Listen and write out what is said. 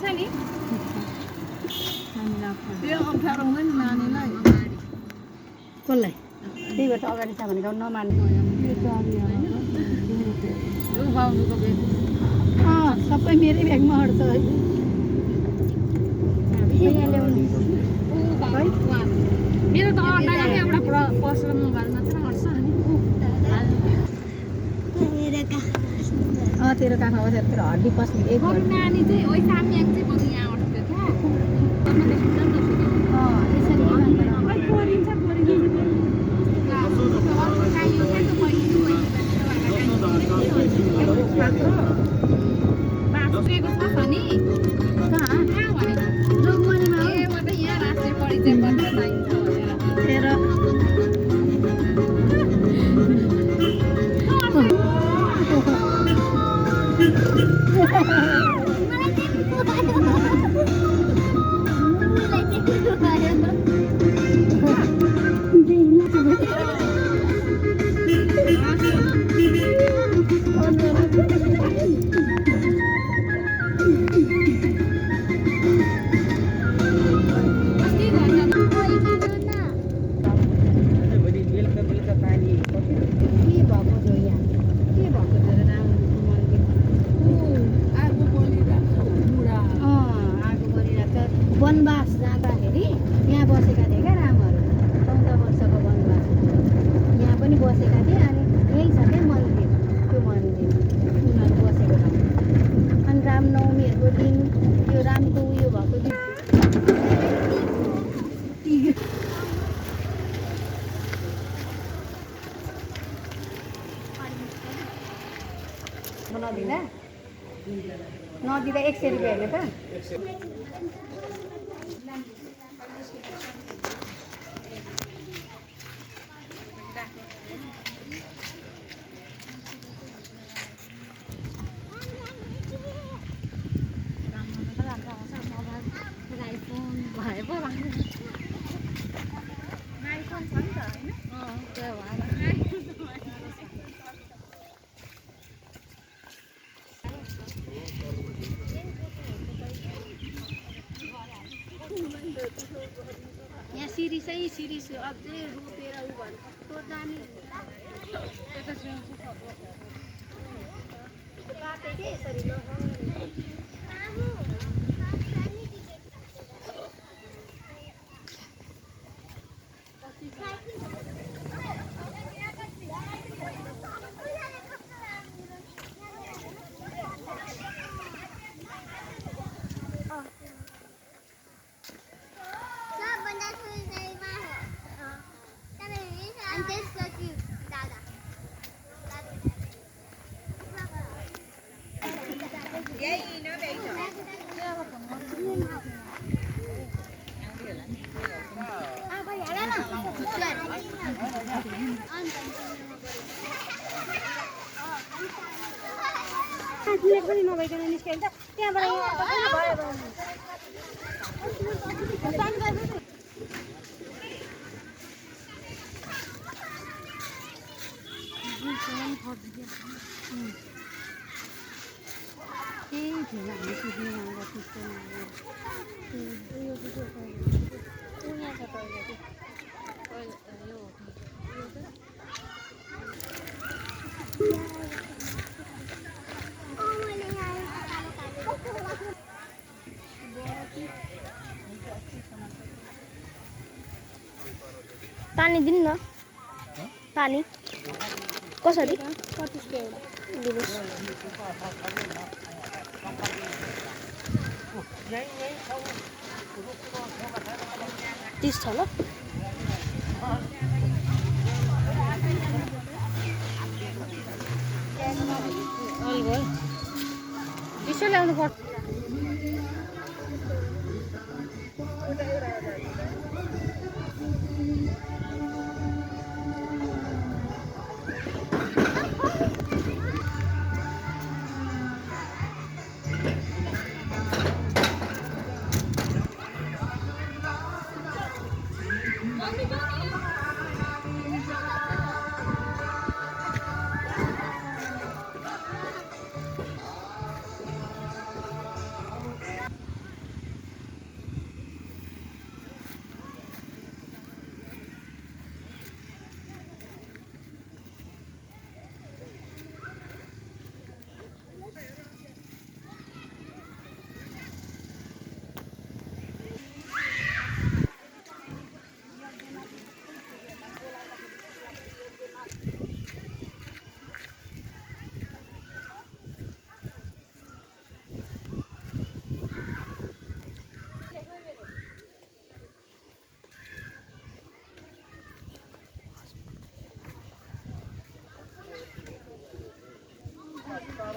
छ नि त्यो अप्ठ्यारो हुँदैन नानीलाई कसलाई त्यही भएर अगाडि छ भनेको नमान्नु बाउनुको बेग सबै मेरै ब्यागमा अट्छ है मेरो त अड्डाले एउटा पसलो मोबाइल मात्र अट्छ अनि तेरो काखमा बसेर तेरो हड्डी पस्ने एक बरु नानी चाहिँ ओइ साम्याङ चाहिँ बरु यहाँ अट्थ्यो क्या यसरी वनवास जाँदाखेरि यहाँ बसेका थिए क्या रामहरू 14 वर्षको वनवास यहाँ पनि बसेका थिए अनि यही छ क्या मन्दिर त्यो मन्दिर उनीहरू बसेको ठाउँ अनि रामनवमीहरूको दिन त्यो रामको उयो भएको दिन नदिँदा 100 रुपियाँ हेर्ने त यहाँ सिरिस अझै रोपेर उ भने कस्तो जाने काटे के यसरी पनि नभइकन निस्क्यो भने त त्यहाँबाट केही थिएन हामी सिक्नु आउँदा त्यस्तो उयो यहाँ छ टोइलेट पानी दिनु न पानी कसरी 25 को एउटा दिनुहोस् 30 छ ल यसो ल्याउनु पर्छ छ